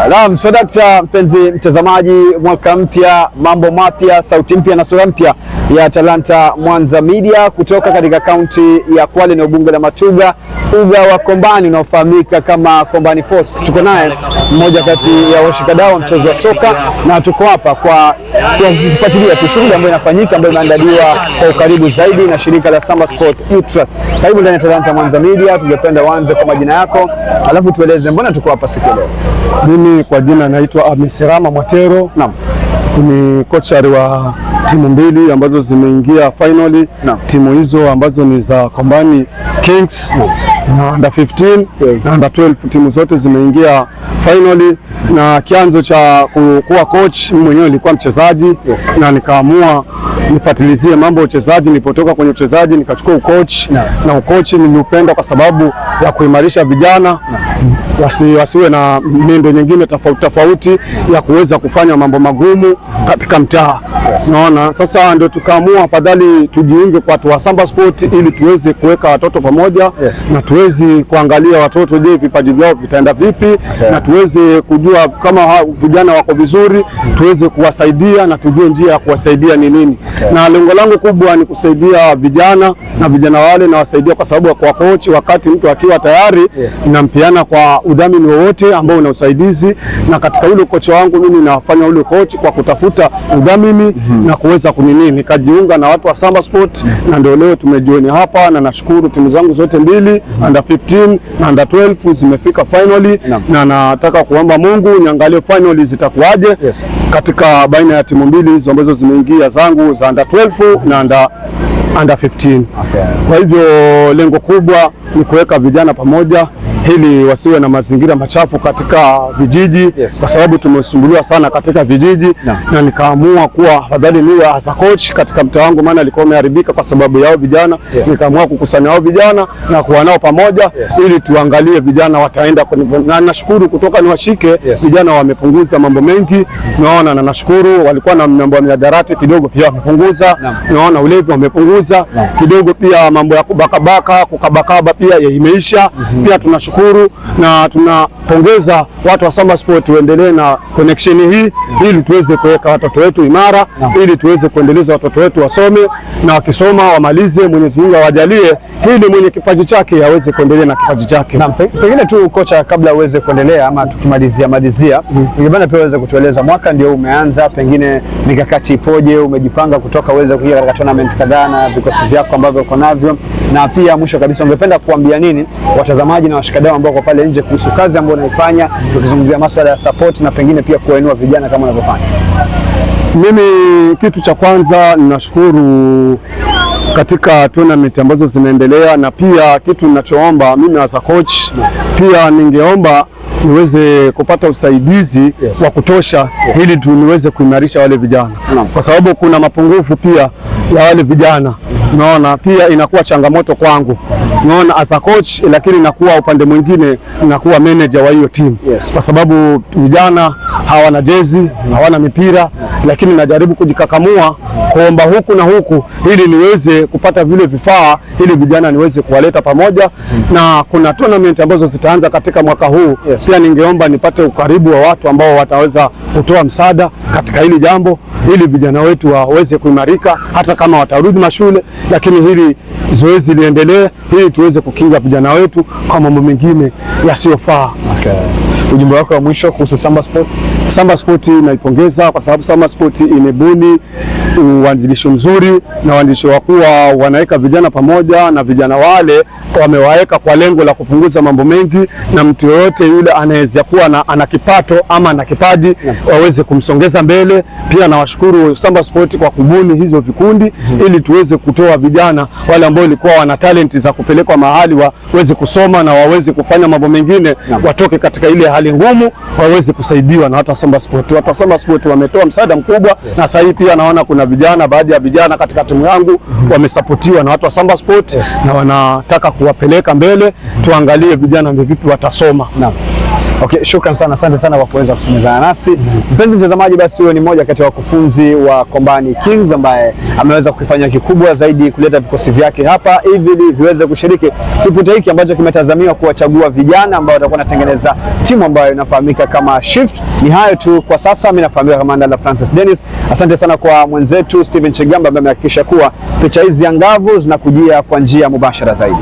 Naam, Dakta, mpenzi mtazamaji, mwaka mpya, mambo mapya, sauti mpya na sura mpya ya Talanta Mwanza Media kutoka katika kaunti ya Kwale na Ubungo la Matuga, uga wa Kombani unaofahamika kama Kombani Force. Tuko naye mmoja kati ya washikadau wa mchezo wa soka na tuko hapa kwa kufuatilia shughuli ambayo inafanyika, ambayo imeandaliwa kwa ukaribu zaidi na shirika la Samba Sport Youth Trust. Karibu ndani ya Talanta Mwanza Media. Tungependa uanze kwa majina yako, alafu tueleze mbona tuko hapa siku leo. Mimi kwa jina naitwa Amiserama Mwatero. Naam. Ni kochari wa timu mbili ambazo zimeingia finali. Timu hizo ambazo ni za Kombani Kings na under 15 na under 12, timu zote zimeingia finali. Na kianzo cha kuwa coach, mimi mwenyewe nilikuwa mchezaji na nikaamua nifuatilizie mambo ya uchezaji. Nilipotoka kwenye uchezaji nikachukua ucoach na ucoach niliupenda kwa sababu ya kuimarisha vijana wasiwe na miendo nyingine tofauti ya kuweza kufanya mambo magumu katika mtaa. Naona sasa ndio tukaamua afadhali tujiunge kwa watu wa Samba Sport ili tuweze kuweka watoto pamoja na tuweze kuangalia watoto, je, vipaji vyao vitaenda vipi na tuweze kujua kama vijana wako vizuri, tuweze kuwasaidia na tujue njia ya kuwasaidia ni nini. Na lengo langu kubwa ni kusaidia vijana na vijana wale na wasaidia kwa sababu kwa coach, wakati mtu akiwa tayari nampiana kwa udhamini wowote ambao una usaidizi, na katika ule coach wangu mimi nafanya ule coach kwa kutafuta udhamini na kuweza kunini. Nikajiunga na watu wa Samba Sport na ndio leo tumejioni hapa, na nashukuru timu zangu zote mbili under 15 na under 12 zimefika finally na nataka kuomba Mungu niangalie finally zitakuwaje katika baina ya timu mbili hizo ambazo zimeingia zangu za under 12 na under 15. Kwa hivyo lengo kubwa ni kuweka vijana pamoja ili wasiwe na mazingira machafu katika vijiji kwa sababu tumesumbuliwa sana katika vijiji na nikaamua kuwa afadhali niwe as a coach katika mtaa wangu, maana alikuwa umeharibika kwa sababu yao vijana. Nikaamua kukusanya hao vijana na kuwa nao pamoja ili tuangalie vijana wataenda na nashukuru kutoka niwashike vijana wamepunguza mambo mengi. Naona na nashukuru walikuwa na mambo ya mihadarati kidogo pia wamepunguza. Naona ulevi wamepunguza kidogo pia, mambo ya kukabakaba pia imeisha. Pia tunashukuru na tunapongeza watu wa Samba Sport waendelee na connection hii ili tuweze kuweka watoto wetu imara, ili tuweze kuendeleza watoto wetu wasome na wakisoma wamalize, Mwenyezi Mungu awajalie ili mwenye kipaji chake aweze kuendelea na kipaji chake. Na pengine tu kocha, kabla uweze kuendelea ama tukimalizia ningependa pia uweze kutueleza, mwaka ndio umeanza, pengine mikakati ipoje, umejipanga kutoka uweze kuingia katika tournament kadhaa na vikosi vyako ambavyo uko navyo, na pia mwisho kabisa ungependa kuambia nini watazamaji na washikadau ambao kwa pale nje kuhusu kazi ambayo unaifanya tukizungumzia masuala ya support na pengine pia kuwainua vijana kama unavyofanya? Mimi kitu cha kwanza ninashukuru katika tournament ambazo zinaendelea, na pia kitu ninachoomba mimi as a coach pia ningeomba niweze kupata usaidizi wa kutosha ili niweze kuimarisha wale vijana kwa sababu kuna mapungufu pia ya wale vijana. Naona pia inakuwa changamoto kwangu, naona as a coach, lakini inakuwa upande mwingine inakuwa manager wa hiyo timu kwa sababu vijana hawana jezi, hawana mipira, lakini najaribu kujikakamua kuomba huku na huku ili niweze kupata vile vifaa ili vijana niweze kuwaleta pamoja. Na kuna tournament ambazo zitaanza katika mwaka huu pia ningeomba nipate ukaribu wa watu ambao wataweza kutoa msaada katika hili jambo ili vijana wetu waweze kuimarika, hata kama watarudi mashule, lakini hili zoezi liendelee ili tuweze kukinga vijana wetu kwa mambo mengine yasiyofaa. Ujumbe wako wa mwisho kuhusu Samba Sports? Samba Sport naipongeza kwa sababu Samba Sport imebuni uanzilisho mzuri na waandishi wakuu wanaweka vijana pamoja, na vijana wale wamewaweka kwa lengo la kupunguza mambo mengi, na mtu yoyote yule anaweza kuwa ana kipato ama ana kipaji waweze kumsongeza mbele. Pia nawashukuru Samba Sport kwa kubuni hizo vikundi ili tuweze kutoa vijana wale ambao walikuwa wana talenti za kupelekwa mahali waweze kusoma na waweze kufanya mambo mengine, watoke katika ile hali ngumu waweze kusaidiwa na watu wa Samba Sport. Watu wa Samba Sport wametoa msaada mkubwa na sasa hivi pia naona kuna vijana, baadhi ya vijana katika timu yangu wamesapotiwa na watu wa Samba Sport na wanataka kuwapeleka mbele. Tuangalie vijana vipi watasoma. Okay, shukran sana, asante sana kwa kuweza kusemezana nasi. Mpenzi mtazamaji, basi huyo ni mmoja kati ya wakufunzi wa Kombani Kings ambaye ameweza kufanya kikubwa zaidi kuleta vikosi vyake hapa ili viweze kushiriki kipute hiki ambacho kimetazamiwa kuwachagua vijana ambao watakuwa wanatengeneza timu ambayo inafahamika kama Shift. Ni hayo tu kwa sasa, mimi nafahamika kama Ndala Francis Dennis. Asante sana kwa mwenzetu Steven Chegamba ambaye amehakikisha kuwa picha hizi angavu zinakujia kwa njia mubashara zaidi.